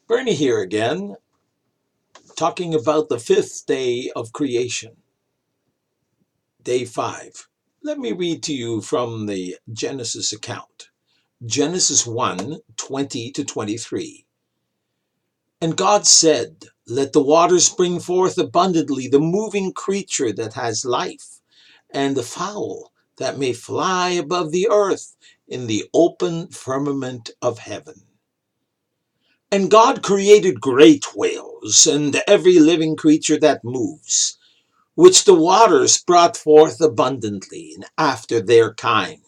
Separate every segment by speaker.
Speaker 1: Bernie here again, talking about the fifth day of creation, day 5. Let me read to you from the Genesis account. Genesis 1:20 to 23. And God said, "Let the waters bring forth abundantly the moving creature that has life, and the fowl that may fly above the earth in the open firmament of heaven." And God created great whales and every living creature that moves, which the waters brought forth abundantly after their kind,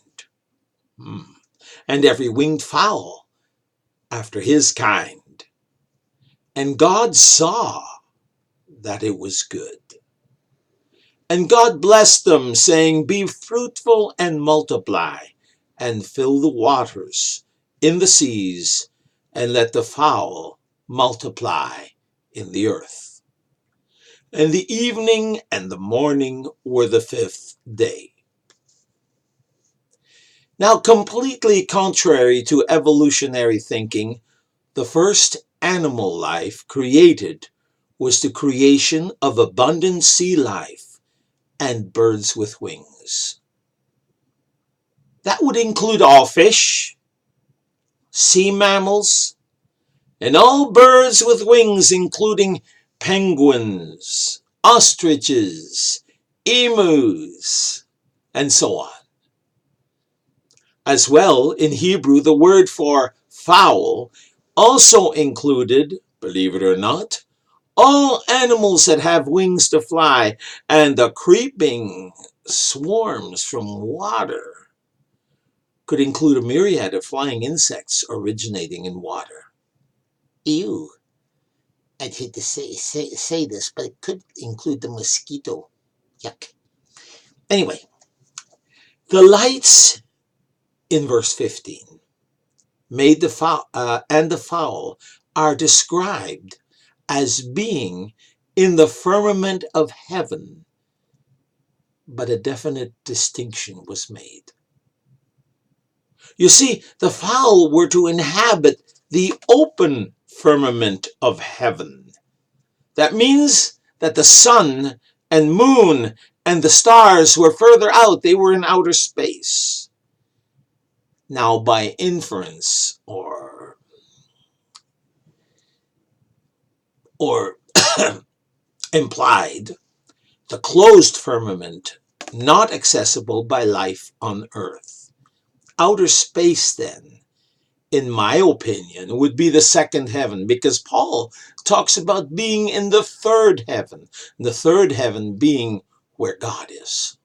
Speaker 1: and every winged fowl after his kind. And God saw that it was good. And God blessed them, saying, "Be fruitful and multiply, and fill the waters in the seas, and let the fowl multiply in the earth." And the evening and the morning were the fifth day. Now, completely contrary to evolutionary thinking, the first animal life created was the creation of abundant sea life and birds with wings. That would include all fish, sea mammals, and all birds with wings, including penguins, ostriches, emus, and so on. As well, in Hebrew, the word for fowl also included, believe it or not, all animals that have wings to fly and the creeping swarms from water. Could include a myriad of flying insects originating in water. Ew. I'd hate to say this, but it could include the mosquito. Yuck. Anyway, the lights in verse 15 made the fowl and the fowl are described as being in the firmament of heaven, but a definite distinction was made. You see, the fowl were to inhabit the open firmament of heaven. That means that the sun and moon and the stars were further out. They were in outer space. Now, by inference or implied, the closed firmament, not accessible by life on earth. Outer space, then, in my opinion, would be the second heaven, because Paul talks about being in the third heaven being where God is.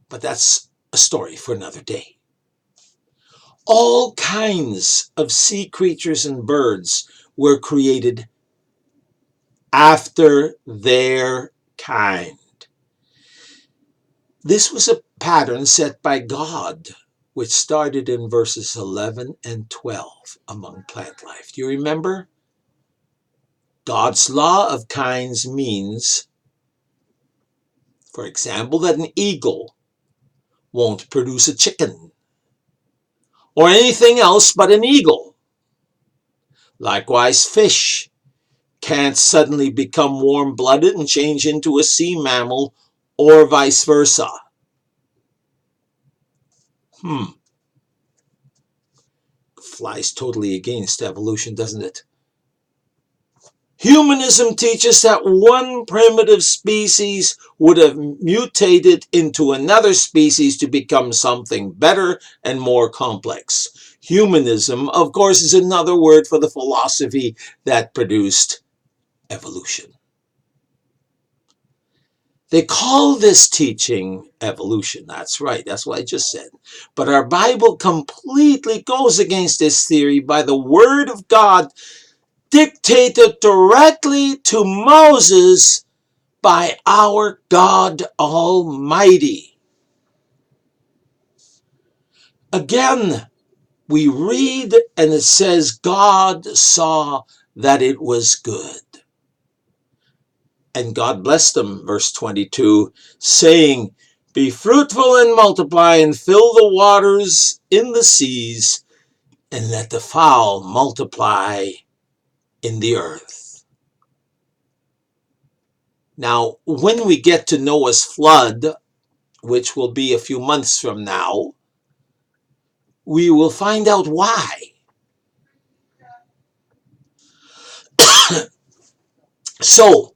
Speaker 1: But that's a story for another day. All kinds of sea creatures and birds were created after their kind. This was a pattern set by God, which started in verses 11 and 12 among plant life. Do you remember? God's law of kinds means, for example, that an eagle won't produce a chicken or anything else but an eagle. Likewise, fish can't suddenly become warm-blooded and change into a sea mammal, or vice versa. Flies totally against evolution, doesn't it? Humanism teaches that one primitive species would have mutated into another species to become something better and more complex. Humanism, of course, is another word for the philosophy that produced evolution. They call this teaching evolution. That's right. That's what I just said. But our Bible completely goes against this theory by the Word of God dictated directly to Moses by our God Almighty. Again, we read and it says, God saw that it was good. And God blessed them, verse 22, saying, "Be fruitful and multiply and fill the waters in the seas and let the fowl multiply in the earth. Now, when we get to Noah's flood, which will be a few months from now, we will find out why. So,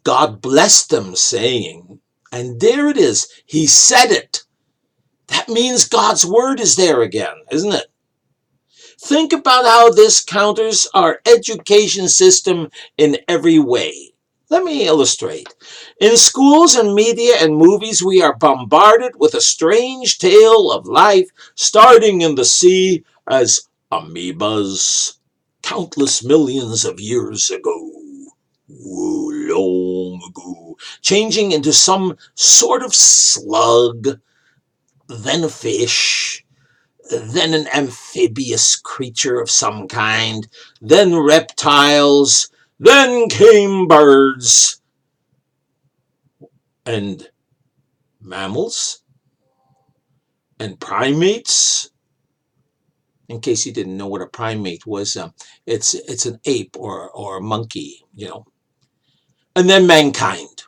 Speaker 1: God blessed them, saying, and there it is, he said it. That means God's word is there again, isn't it? Think about how this counters our education system in every way. Let me illustrate. In schools and media and movies, we are bombarded with a strange tale of life starting in the sea as amoebas countless millions of years ago. Long ago, changing into some sort of slug, then a fish, then an amphibious creature of some kind, then reptiles, then came birds, and mammals, and primates. In case you didn't know what a primate was, it's an ape or a monkey, and then mankind.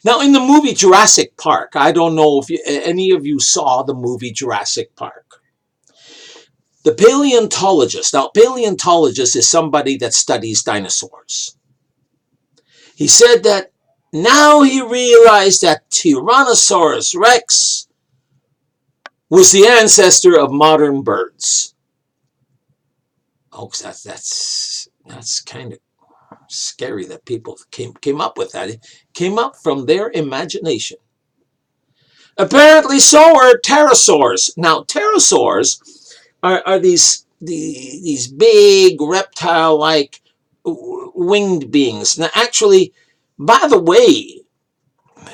Speaker 1: Now, in the movie Jurassic Park, I don't know if any of you saw the movie Jurassic Park. The paleontologist, now paleontologist is somebody that studies dinosaurs. He said that now he realized that Tyrannosaurus Rex was the ancestor of modern birds. Oh, that's kind of scary that people came up with that. It came up from their imagination. Apparently, so are pterosaurs. Now, pterosaurs are these big reptile-like winged beings. Now, actually, by the way,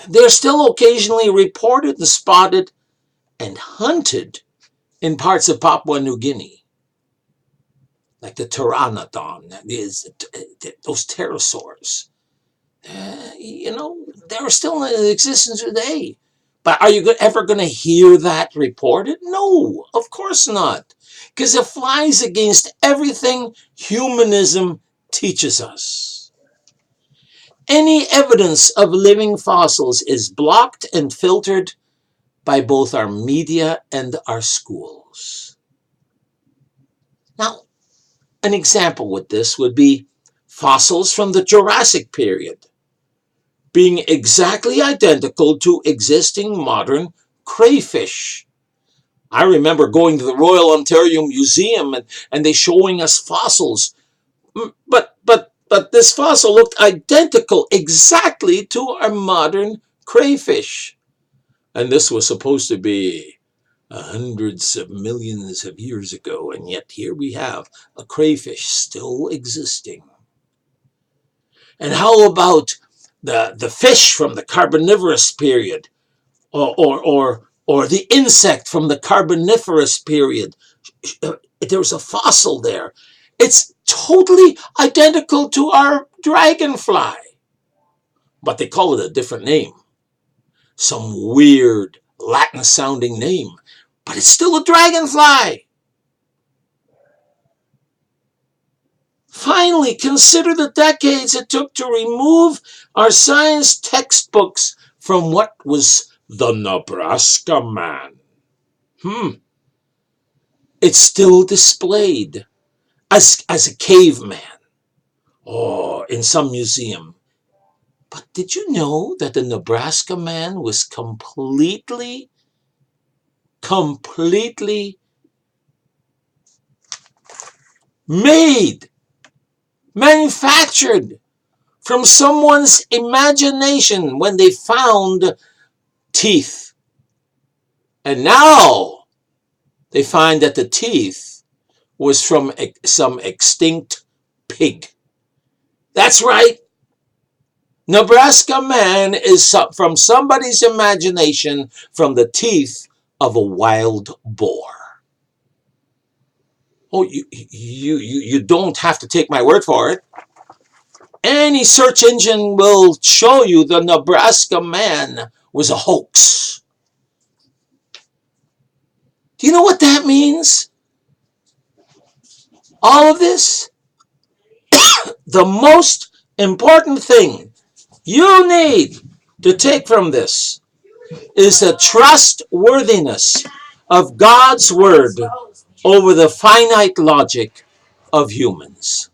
Speaker 1: they're still occasionally reported and spotted and hunted in parts of Papua New Guinea, like the pteranodon. That is, those pterosaurs. They're still in existence today. But are you ever going to hear that reported? No, of course not. Because it flies against everything humanism teaches us. Any evidence of living fossils is blocked and filtered by both our media and our schools. Now, an example with this would be fossils from the Jurassic period being exactly identical to existing modern crayfish. I remember going to the Royal Ontario Museum and they showing us fossils. But this fossil looked identical exactly to our modern crayfish. And this was supposed to be hundreds of millions of years ago, and yet here we have a crayfish still existing. And how about the fish from the Carboniferous period, or the insect from the Carboniferous period? There's a fossil there. It's totally identical to our dragonfly, but they call it a different name. Some weird Latin-sounding name, but it's still a dragonfly. Finally, consider the decades it took to remove our science textbooks from what was the Nebraska Man. It's still displayed as a caveman, in some museum. But did you know that the Nebraska Man was completely made, manufactured from someone's imagination when they found teeth? And now they find that the teeth was from some extinct pig. That's right. Nebraska Man is from somebody's imagination from the teeth of a wild boar. Oh, you don't have to take my word for it. Any search engine will show you the Nebraska Man was a hoax. Do you know what that means? All of this, the most important thing you need to take from this is the trustworthiness of God's word over the finite logic of humans.